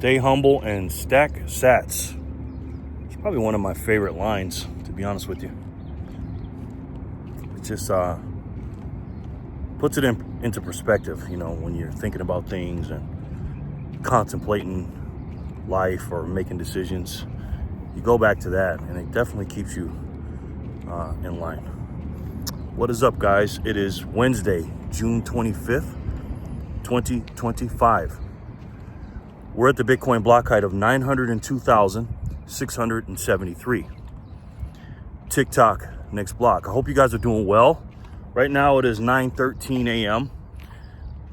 Stay humble and stack sats. It's probably one of my favorite lines, to be honest with you. It just puts it into perspective, you know, when you're thinking about things and contemplating life or making decisions. You go back to that, and it definitely keeps you in line. What is up, guys? It is Wednesday, June 25th, 2025. We're at the Bitcoin block height of 902,673. TikTok, next block. I hope you guys are doing well. Right now it is 9:13 a.m.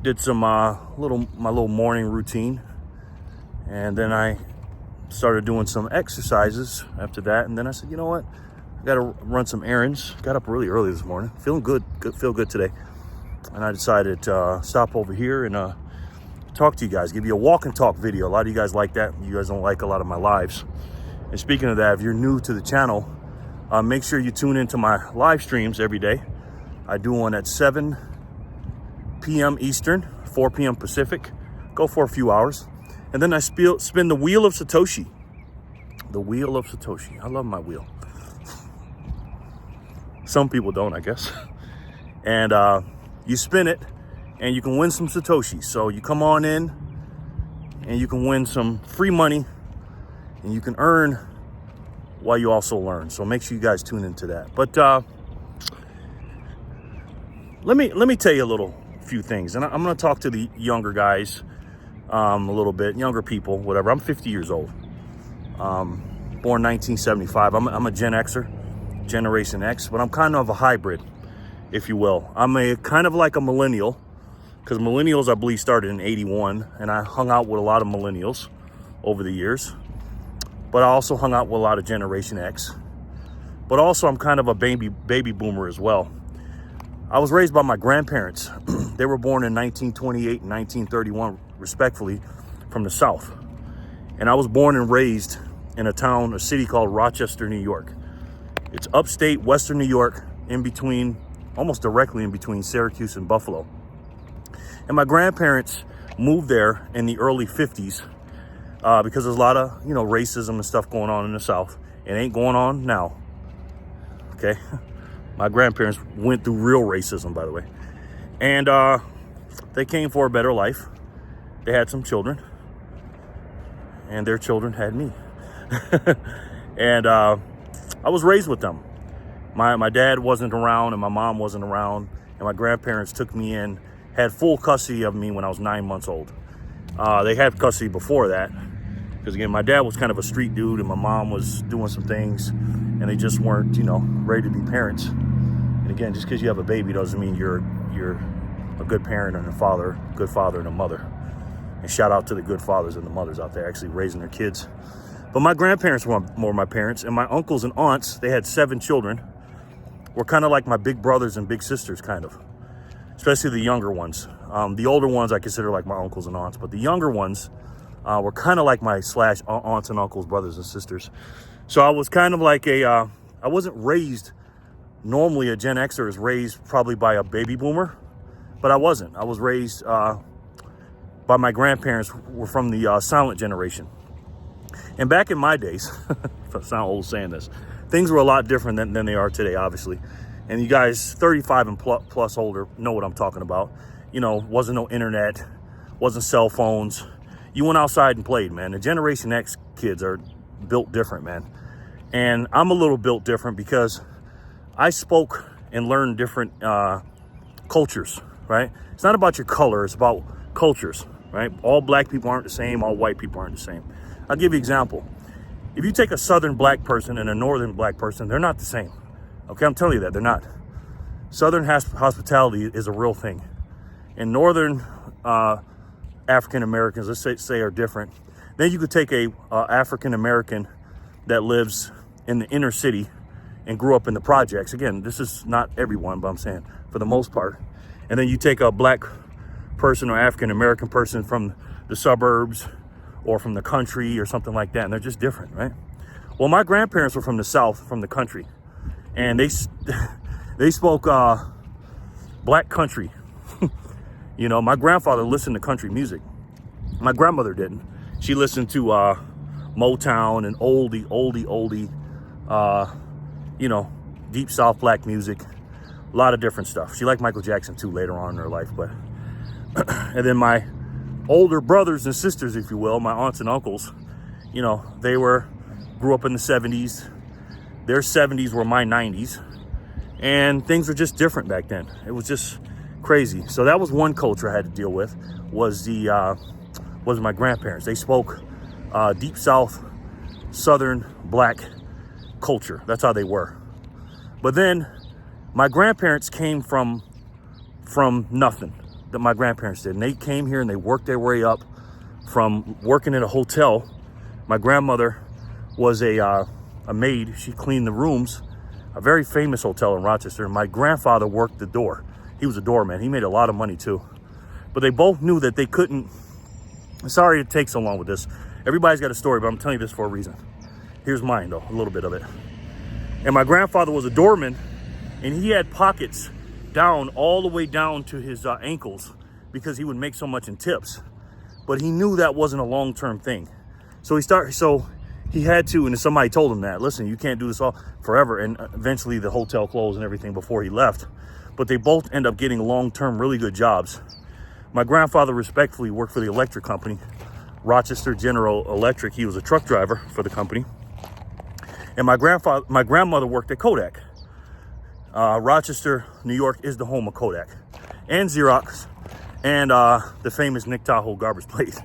Did some my little morning routine, and then I started doing some exercises after that. And then I said, you know what? I got to run some errands. Got up really early this morning. Feeling good. Feel good today. And I decided to stop over here and talk to you guys. Give you a walk and talk video. A lot of you guys like that. You guys don't like a lot of my lives. And speaking of that, if you're new to the channel, make sure you tune into my live streams every day. I do one at 7 p.m. Eastern, 4 p.m. Pacific. Go for a few hours. And then I spin the wheel of Satoshi. The wheel of Satoshi. I love my wheel. Some people don't, I guess. And you spin it, and you can win some Satoshi. So you come on in, and you can win some free money, and you can earn while you also learn. So make sure you guys tune into that. But let me tell you a few things, and I'm going to talk to the younger guys a little bit, younger people, whatever. I'm 50 years old, born 1975. I'm a Gen Xer, Generation X, but I'm kind of a hybrid, if you will. I'm a kind of like a millennial, because millennials, I believe, started in 81, and I hung out with a lot of millennials over the years, but I also hung out with a lot of Generation X, but also I'm kind of a baby boomer as well. I was raised by my grandparents. They were born in 1928 and 1931, respectfully, from the South. And I was born and raised in a city called Rochester, New York. It's upstate Western New York, in between, almost directly in between Syracuse and Buffalo. And my grandparents moved there in the early 50s because there's a lot of, racism and stuff going on in the South. It ain't going on now, okay? My grandparents went through real racism, by the way. And they came for a better life. They had some children, and their children had me. And I was raised with them. My dad wasn't around, and my mom wasn't around, and my grandparents took me in, had full custody of me when I was 9 months old. They had custody before that, because again, my dad was kind of a street dude, and my mom was doing some things, and they just weren't, ready to be parents. And again, just because you have a baby doesn't mean you're a good parent and good father and a mother. And shout out to the good fathers and the mothers out there actually raising their kids. But my grandparents were more my parents, and my uncles and aunts, they had 7 children, were kind of like my big brothers and big sisters, kind of, especially the younger ones. The older ones I consider like my uncles and aunts, but the younger ones were kind of like my / aunts and uncles, brothers and sisters. So I was kind of like I wasn't raised, normally a Gen Xer is raised probably by a baby boomer, but I wasn't. I was raised by my grandparents, were from the silent generation. And back in my days, if I sound old saying this, things were a lot different than they are today, obviously. And you guys 35 and plus older know what I'm talking about. Wasn't no internet, wasn't cell phones. You went outside and played, man. The Generation X kids are built different, man. And I'm a little built different because I spoke and learned different cultures, right? It's not about your color, it's about cultures, right? All black people aren't the same, all white people aren't the same. I'll give you an example. If you take a southern black person and a northern black person, they're not the same. Okay, I'm telling you that, they're not. Southern hospitality is a real thing. And northern African Americans, let's say, are different. Then you could take a African American that lives in the inner city and grew up in the projects. Again, this is not everyone, but I'm saying for the most part. And then you take a black person or African American person from the suburbs or from the country or something like that, and they're just different, right? Well, my grandparents were from the South, from the country, and they spoke black country. My grandfather listened to country music. My grandmother didn't. She listened to Motown and oldie, you know, deep South black music, a lot of different stuff. She liked Michael Jackson too later on in her life. But and then my older brothers and sisters, if you will, my aunts and uncles, you know, they grew up in the 70s. Their 70s were my 90s, and things were just different back then. It was just crazy. So that was one culture I had to deal with, was my grandparents. They spoke deep South, Southern black culture. That's how they were. But then my grandparents came from nothing. That my grandparents did. And they came here and they worked their way up from working in a hotel. My grandmother was a maid. She cleaned the rooms, a very famous hotel in Rochester. And my grandfather worked the door. He was a doorman. He made a lot of money too. But they both knew that they couldn't. Sorry to take so long with this. Everybody's got a story, but I'm telling you this for a reason. Here's mine though, a little bit of it. And my grandfather was a doorman, and he had pockets down all the way down to his ankles because he would make so much in tips. But he knew that wasn't a long-term thing. So he had to, and somebody told him that, listen, you can't do this all forever. And eventually the hotel closed and everything before he left. But they both end up getting long-term, really good jobs. My grandfather respectfully worked for the electric company, Rochester General Electric. He was a truck driver for the company. And my grandmother worked at Kodak. Rochester, New York is the home of Kodak and Xerox and the famous Nick Tahoe garbage plate.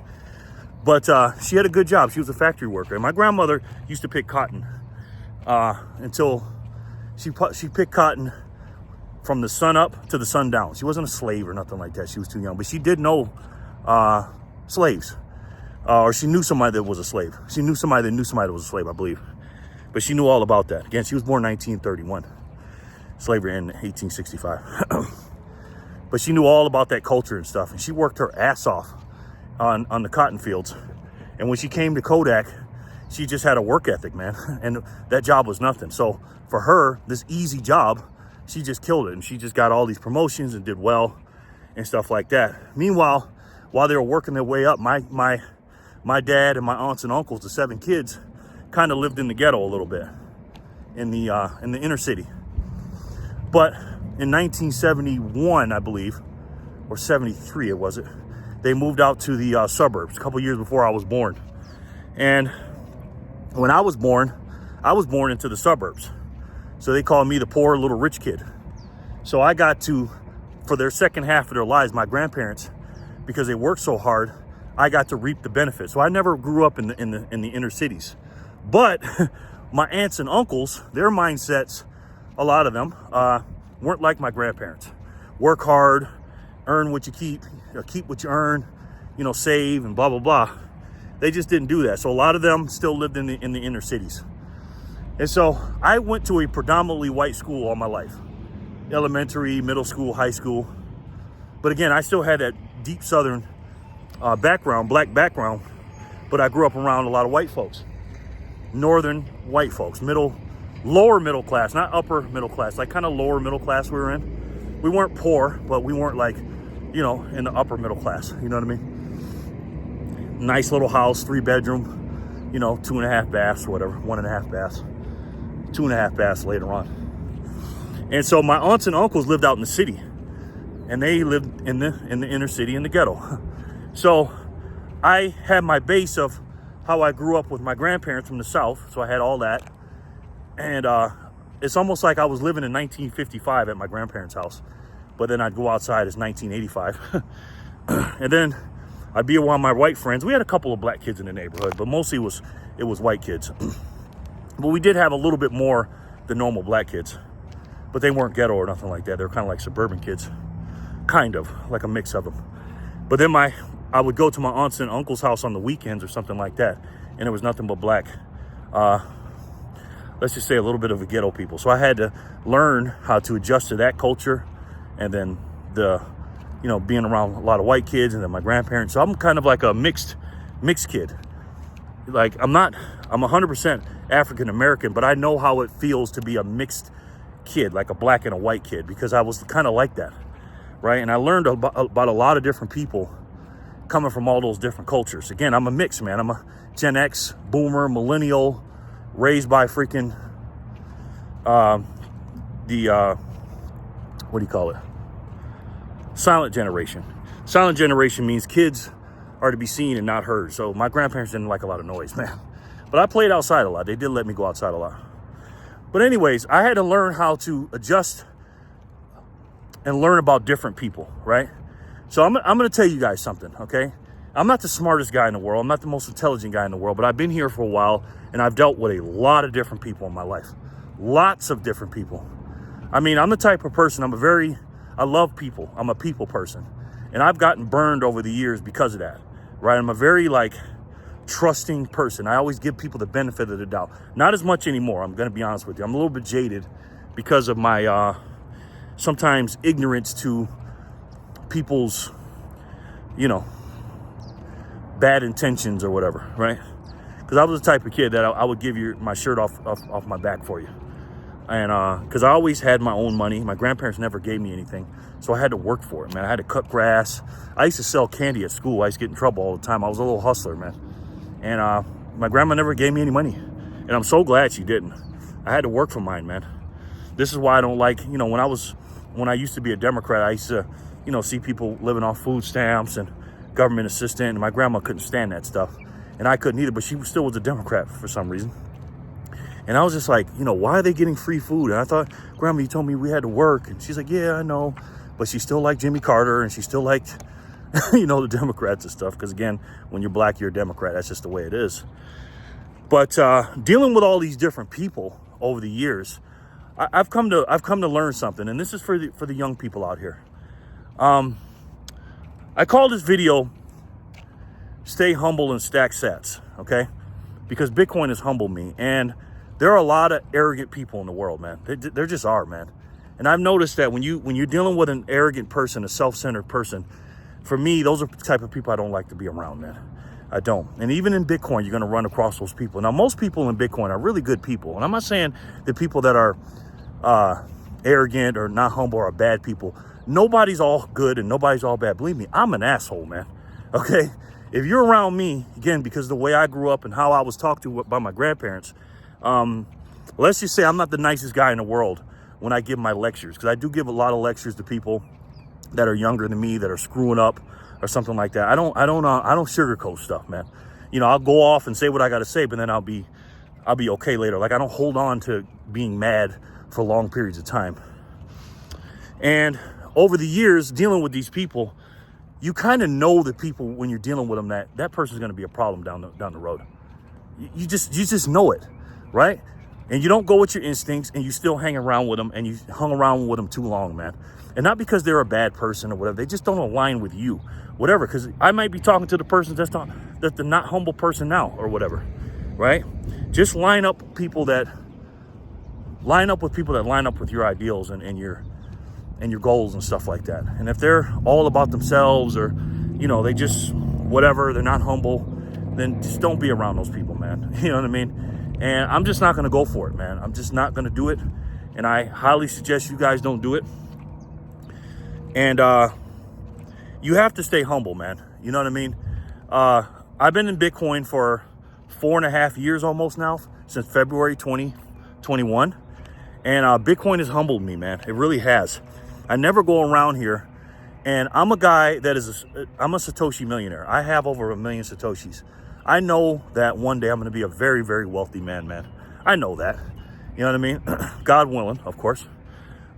But she had a good job. She was a factory worker. And my grandmother used to pick cotton until she picked cotton from the sun up to the sun down. She wasn't a slave or nothing like that. She was too young. But she did know slaves. Or she knew somebody that was a slave. She knew somebody that knew somebody that was a slave, I believe. But she knew all about that. Again, she was born 1931. Slavery in 1865. But she knew all about that culture and stuff. And she worked her ass off on the cotton fields. And when she came to Kodak, she just had a work ethic, man. And that job was nothing. So for her, this easy job, she just killed it. And she just got all these promotions and did well and stuff like that. Meanwhile, while they were working their way up, my dad and my aunts and uncles, the 7 kids, kind of lived in the ghetto a little bit in the inner city. But in 1971, I believe, or 73, they moved out to the suburbs a couple years before I was born. And when I was born into the suburbs. So they called me the poor little rich kid. So I got to, for their second half of their lives, my grandparents, because they worked so hard, I got to reap the benefits. So I never grew up in the inner cities. But my aunts and uncles, their mindsets, a lot of them, weren't like my grandparents. Work hard, earn what you keep what you earn, you know, save and blah, blah, blah. They just didn't do that. So a lot of them still lived in the inner cities. And so I went to a predominantly white school all my life. Elementary, middle school, high school. But again, I still had that deep Southern background, black background, but I grew up around a lot of white folks. Northern white folks, lower middle class, not upper middle class, like kind of lower middle class we were in. We weren't poor, but we weren't like, you know, in the upper middle class, you know what I mean? Nice little house, 3-bedroom, you know, 2.5 baths, whatever, 1.5 baths, 2.5 baths later on. And so my aunts and uncles lived out in the city, and they lived in the inner city, in the ghetto. So I had my base of how I grew up with my grandparents from the South. So I had all that. And it's almost like I was living in 1955 at my grandparents' house. But then I'd go outside, it's 1985. And then I'd be around my white friends. We had a couple of black kids in the neighborhood, but mostly it was white kids. But we did have a little bit more than normal black kids. But they weren't ghetto or nothing like that. They were kind of like suburban kids. Kind of, like a mix of them. But then I would go to my aunts and uncle's house on the weekends or something like that, and it was nothing but black, let's just say a little bit of the ghetto people. So I had to learn how to adjust to that culture, and then being around a lot of white kids, and then my grandparents. So I'm kind of like a mixed kid. Like I'm 100% African American, but I know how it feels to be a mixed kid, like a black and a white kid, because I was kind of like that, right? And I learned about a lot of different people coming from all those different cultures. Again, I'm a mix, man. I'm a Gen X, boomer, millennial, raised by freaking what do you call it? Silent generation. Silent generation means kids are to be seen and not heard. So my grandparents didn't like a lot of noise, man. But I played outside a lot. They did let me go outside a lot. But anyways, I had to learn how to adjust and learn about different people, right? So I'm going to tell you guys something, okay? I'm not the smartest guy in the world. I'm not the most intelligent guy in the world, but I've been here for a while, and I've dealt with a lot of different people in my life. Lots of different people. I mean, I'm the type of person, I love people. I'm a people person. And I've gotten burned over the years because of that, right? I'm a very, trusting person. I always give people the benefit of the doubt. Not as much anymore, I'm going to be honest with you. I'm a little bit jaded because of my sometimes ignorance to people's, bad intentions or whatever, right? Because I was the type of kid that I would give you my shirt off my back for you. And because I always had my own money. My grandparents never gave me anything. So I had to work for it, man. I had to cut grass. I used to sell candy at school. I used to get in trouble all the time. I was a little hustler, man. And my grandma never gave me any money. And I'm so glad she didn't. I had to work for mine, man. This is why I don't like, when I used to be a Democrat, I used to, see people living off food stamps and government assistance. And my grandma couldn't stand that stuff. And I couldn't either, but she still was a Democrat for some reason. And I was just like, why are they getting free food? And I thought, Grandma, you told me we had to work. And she's like, yeah, I know. But she still liked Jimmy Carter, and she still liked, the Democrats and stuff. Because again, when you're black, you're a Democrat. That's just the way it is. But dealing with all these different people over the years, I've come to learn something. And this is for the young people out here. I call this video, Stay Humble and Stack Sats, okay? Because Bitcoin has humbled me. And there are a lot of arrogant people in the world, man. There just are, man. And I've noticed that when you're dealing with an arrogant person, a self-centered person, for me, those are the type of people I don't like to be around, man. I don't. And even in Bitcoin, you're going to run across those people. Now, most people in Bitcoin are really good people. And I'm not saying the people that are arrogant or not humble are bad people. Nobody's all good and nobody's all bad. Believe me, I'm an asshole, man. Okay? If you're around me, again, because of the way I grew up and how I was talked to by my grandparents, let's just say I'm not the nicest guy in the world when I give my lectures, because I do give a lot of lectures to people that are younger than me, that are screwing up or something like that. I don't sugarcoat stuff, man. I'll go off and say what I got to say, but then I'll be okay later. I don't hold on to being mad for long periods of time. And over the years, dealing with these people, you kind of know the people when you're dealing with them that person's going to be a problem down the road. You just know it, right? And you don't go with your instincts, and you still hang around with them, and you hung around with them too long, man. And not because they're a bad person or whatever. They just don't align with you, whatever. Because I might be talking to the person that's the not humble person now or whatever, right? Just line up with people that line up with your ideals and your goals and stuff like that. And if they're all about themselves or, they just whatever, they're not humble, then just don't be around those people, man. You know what I mean? And I'm just not going to go for it, man. I'm just not going to do it. And I highly suggest you guys don't do it. And you have to stay humble, man. You know what I mean? I've been in Bitcoin for 4.5 years almost now, since February 2021. And Bitcoin has humbled me, man. It really has. I never go around here. And I'm a guy I'm a Satoshi millionaire. I have over 1 million Satoshis. I know that one day I'm going to be a very, very wealthy man. I know that. You know what I mean? God willing, of course.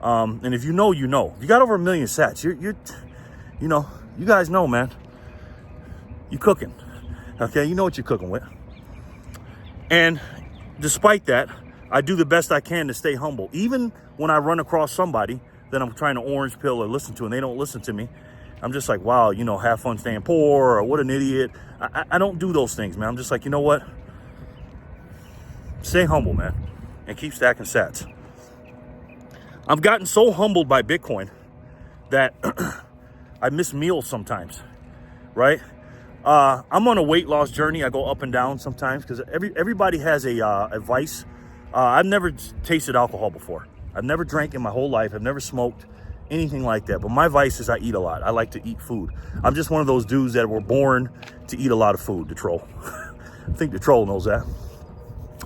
And if you know, you know. If you got over 1 million sats, you guys know, man. You cooking. Okay? You know what you're cooking with. And despite that, I do the best I can to stay humble. Even when I run across somebody that I'm trying to orange pill or listen to and they don't listen to me, I'm just like, wow, have fun staying poor, or what an idiot. I don't do those things, man. I'm just like, you know what? Stay humble, man, and keep stacking sats. I've gotten so humbled by Bitcoin that I miss meals sometimes, right? I'm on a weight loss journey. I go up and down sometimes because everybody has a vice. I've never tasted alcohol before. I've never drank in my whole life. I've never smoked anything like that. But my vice is I eat a lot. I like to eat food. I'm just one of those dudes that were born to eat a lot of food, the troll. I think the troll knows that.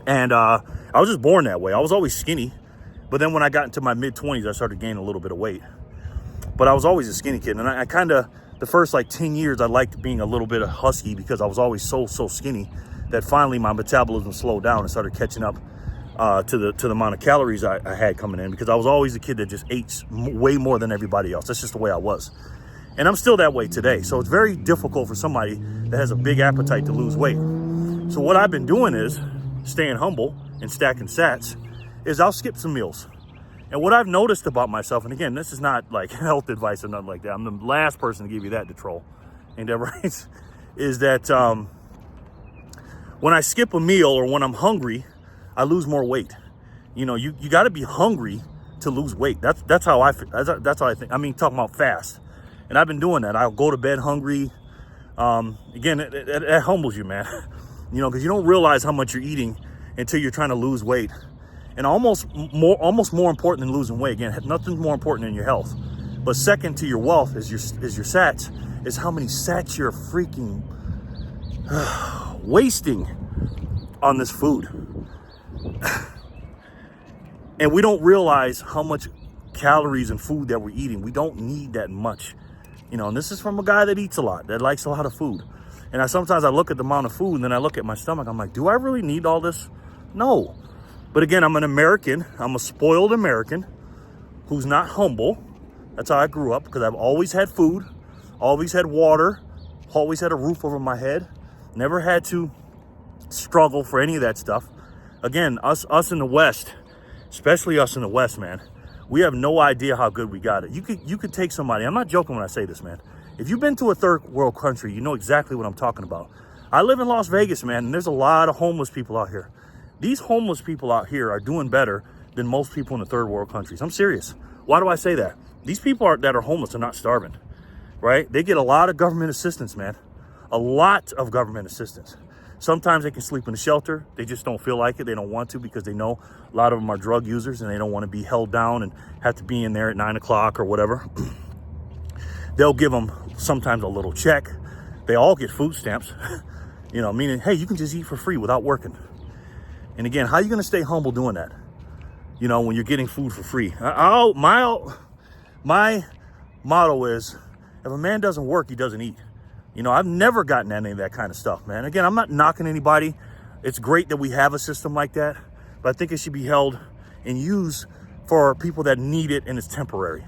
And I was just born that way. I was always skinny. But then when I got into my mid-20s, I started gaining a little bit of weight. But I was always a skinny kid. And I kind of, the first like 10 years, I liked being a little bit of husky because I was always so skinny that finally my metabolism slowed down and started catching up to the amount of calories I had coming in, because I was always a kid that just ate way more than everybody else. That's just the way I was. And I'm still that way today. So it's very difficult for somebody that has a big appetite to lose weight. So what I've been doing is staying humble and stacking sats, is I'll skip some meals. And what I've noticed about myself, and again, this is not like health advice or nothing like that. I'm the last person to give you that, the troll. Ain't that right? Is that when I skip a meal or when I'm hungry, I lose more weight. You know, you got to be hungry to lose weight. That's how I feel. That's how I think. I mean, talking about fast. And I've been doing that. I'll go to bed hungry. Again, it humbles you, man. You know, because you don't realize how much you're eating until you're trying to lose weight. And almost more important than losing weight. Again, nothing's more important than your health. But second to your wealth is your sats, is how many sats you're freaking wasting on this food. And we don't realize how much calories and food that we're eating. We don't need that much. You know, and this is from a guy that eats a lot, that likes a lot of food. And sometimes I look at the amount of food and then I look at my stomach. I'm like, do I really need all this? No. But again, I'm an American. I'm a spoiled American who's not humble. That's how I grew up, because I've always had food, always had water, always had a roof over my head. Never had to struggle for any of that stuff. Again, us in the West, especially us in the West, man, we have no idea how good we got it. You could take somebody, I'm not joking when I say this, man. If you've been to a third world country, you know exactly what I'm talking about. I live in Las Vegas, man, and there's a lot of homeless people out here. These homeless people out here are doing better than most people in the third world countries. I'm serious. Why do I say that? These people that are homeless are not starving, right? They get a lot of government assistance, man. A lot of government assistance. Sometimes they can sleep in a shelter. They just don't feel like it. They don't want to, because they know a lot of them are drug users and they don't want to be held down and have to be in there at 9 o'clock or whatever. They'll give them sometimes a little check. They all get food stamps, you know, meaning, hey, you can just eat for free without working. And again, how are you going to stay humble doing that? You know, when you're getting food for free. My motto is, if a man doesn't work, he doesn't eat. You know, I've never gotten any of that kind of stuff, man. Again, I'm not knocking anybody. It's great that we have a system like that, but I think it should be held and used for people that need it, and it's temporary.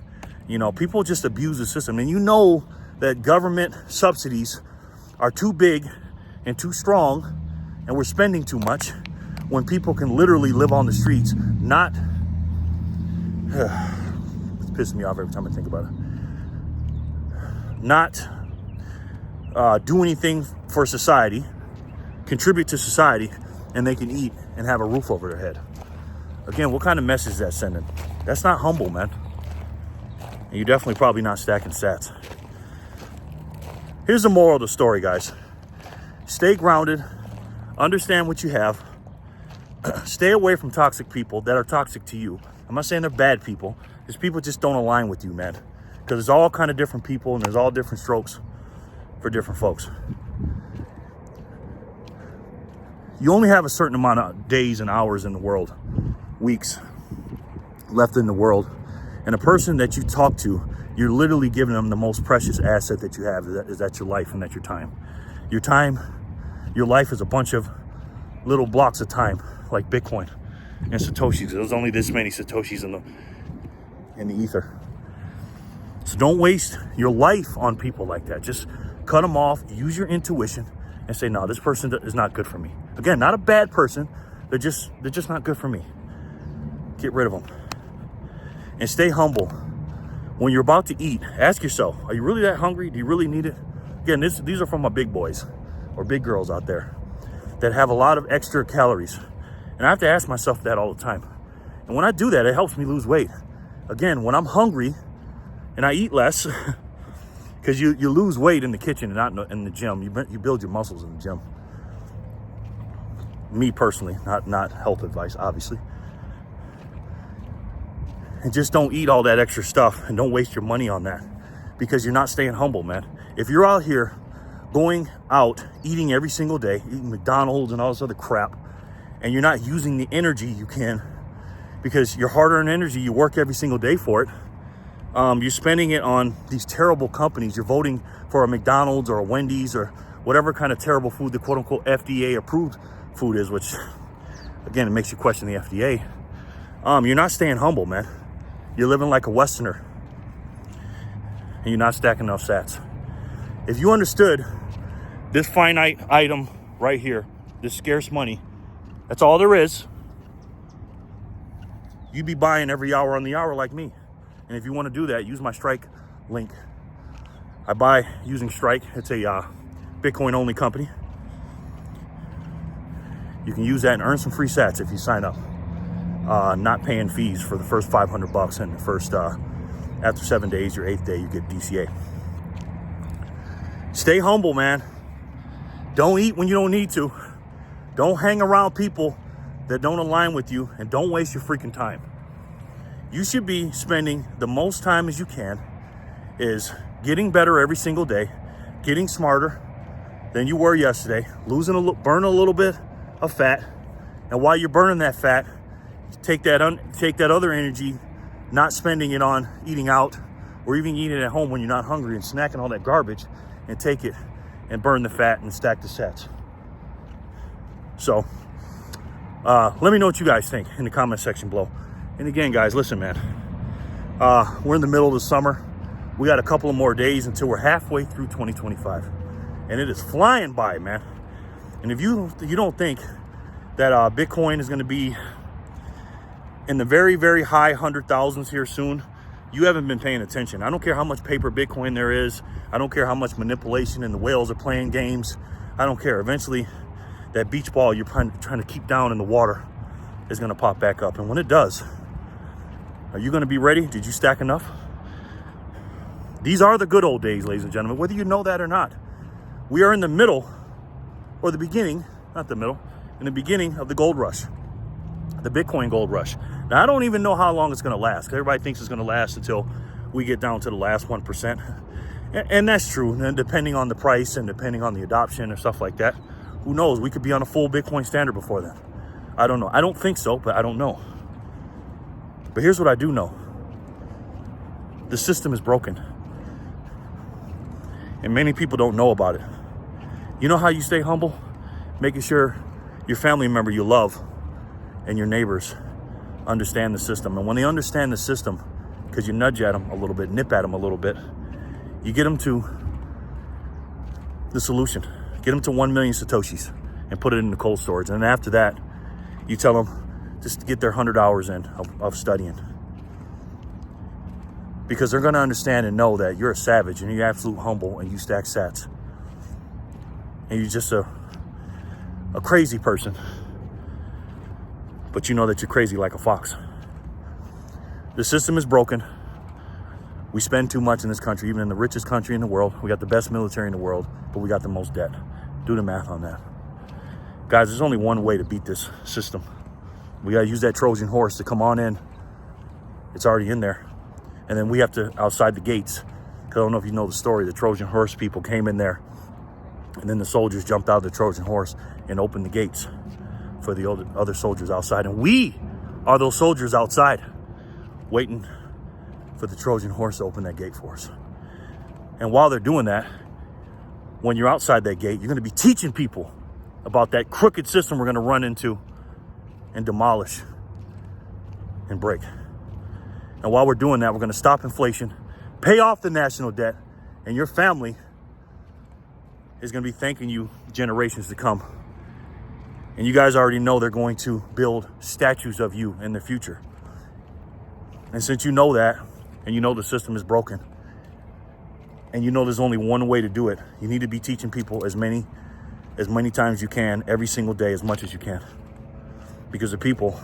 You know, people just abuse the system. And you know that government subsidies are too big and too strong, and we're spending too much, when people can literally live on the streets, not, it's pissing me off every time I think about it, not do anything for society, contribute to society, and they can eat and have a roof over their head. Again, what kind of message is that sending? That's not humble, man. And you're definitely probably not stacking sats. Here's the moral of the story, guys. Stay grounded, understand what you have, stay away from toxic people that are toxic to you. I'm not saying they're bad people. These people just don't align with you, man. Because there's all kind of different people, and there's all different strokes for different folks. You only have a certain amount of days and hours in the world, weeks left in the world. And a person that you talk to, you're literally giving them the most precious asset that you have, is that your life, and that's your time. Your time, your life is a bunch of little blocks of time, like Bitcoin and Satoshis. There's only this many Satoshis in the ether. So don't waste your life on people like that. Just cut them off, use your intuition, and say, no, this person is not good for me. Again, not a bad person. They're just not good for me. Get rid of them. And stay humble. When you're about to eat, ask yourself, are you really that hungry? Do you really need it? Again, these are from my big boys or big girls out there that have a lot of extra calories. And I have to ask myself that all the time. And when I do that, it helps me lose weight. Again, when I'm hungry and I eat less, because you lose weight in the kitchen and not in the gym. You build your muscles in the gym. Me personally, not health advice, obviously. And just don't eat all that extra stuff and don't waste your money on that, because you're not staying humble, man. If you're out here going out, eating every single day, eating McDonald's and all this other crap, and you're not using the energy you can, because your hard-earned energy, you work every single day for it, you're spending it on these terrible companies. You're voting for a McDonald's or a Wendy's or whatever kind of terrible food the quote-unquote FDA-approved food is, which, again, it makes you question the FDA. You're not staying humble, man. You're living like a Westerner, and you're not stacking enough sats. If you understood this finite item right here, this scarce money, that's all there is, you'd be buying every hour on the hour like me. And if you want to do that, use my Strike link. I buy using Strike. It's a Bitcoin only company. You can use that and earn some free sats if you sign up. Not paying fees for the first $500, and the first after 7 days, your 8th day, you get DCA. Stay humble, man. Don't eat when you don't need to. Don't hang around people that don't align with you, and don't waste your freaking time. You should be spending the most time as you can is getting better every single day, getting smarter than you were yesterday, burn a little bit of fat, and while you're burning that fat, take that other energy, not spending it on eating out or even eating at home when you're not hungry and snacking all that garbage, and take it and burn the fat and stack the sats. So let me know what you guys think in the comment section below. And again, guys, listen, man, we're in the middle of the summer. We got a couple of more days until we're halfway through 2025, and it is flying by, man. And if you don't think that Bitcoin is going to be in the very, very high 100,000s here soon, you haven't been paying attention. I don't care how much paper Bitcoin there is. I don't care how much manipulation and the whales are playing games. I don't care. Eventually, that beach ball you're trying to keep down in the water is going to pop back up. And when it does, are you going to be ready? Did you stack enough? These are the good old days, ladies and gentlemen, whether you know that or not. We are in the middle, or the beginning, not the middle, in the beginning of the gold rush, the Bitcoin gold rush. Now, I don't even know how long it's going to last. Everybody thinks it's going to last until we get down to the last 1%. And that's true. And depending on the price and depending on the adoption and stuff like that, who knows? We could be on a full Bitcoin standard before then. I don't know. I don't think so, but I don't know. But here's what I do know. The system is broken. And many people don't know about it. You know how you stay humble? Making sure your family member you love and your neighbors understand the system. And when they understand the system, because you nudge at them a little bit, nip at them a little bit, you get them to the solution. Get them to 1 million Satoshis and put it in the cold storage. And after that, you tell them just to get their 100 hours in of studying. Because they're going to understand and know that you're a savage and you're absolute humble and you stack sats. And you're just a crazy person. But you know that you're crazy like a fox. The system is broken. We spend too much in this country, even in the richest country in the world. We got the best military in the world, but we got the most debt. Do the math on that. Guys, there's only one way to beat this system. We got to use that Trojan horse to come on in. It's already in there. And then we have to, outside the gates, because I don't know if you know the story, the Trojan horse people came in there, and then the soldiers jumped out of the Trojan horse and opened the gates for the other soldiers outside. And we are those soldiers outside waiting for the Trojan horse to open that gate for us. And while they're doing that, when you're outside that gate, you're going to be teaching people about that crooked system we're going to run into and demolish and break. And while we're doing that, we're going to stop inflation, pay off the national debt, and your family is going to be thanking you generations to come. And you guys already know they're going to build statues of you in the future. And since you know that, and you know the system is broken, and you know there's only one way to do it, you need to be teaching people as many times you can, every single day, as much as you can. Because the people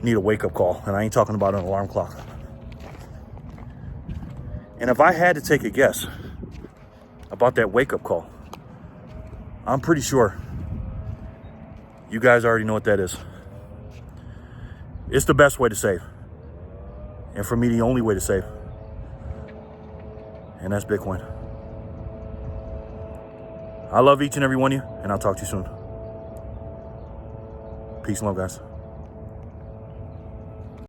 need a wake-up call, and I ain't talking about an alarm clock. And if I had to take a guess about that wake-up call, I'm pretty sure you guys already know what that is. It's the best way to save. And for me, the only way to save. And that's Bitcoin. I love each and every one of you, and I'll talk to you soon. Peace and love, guys.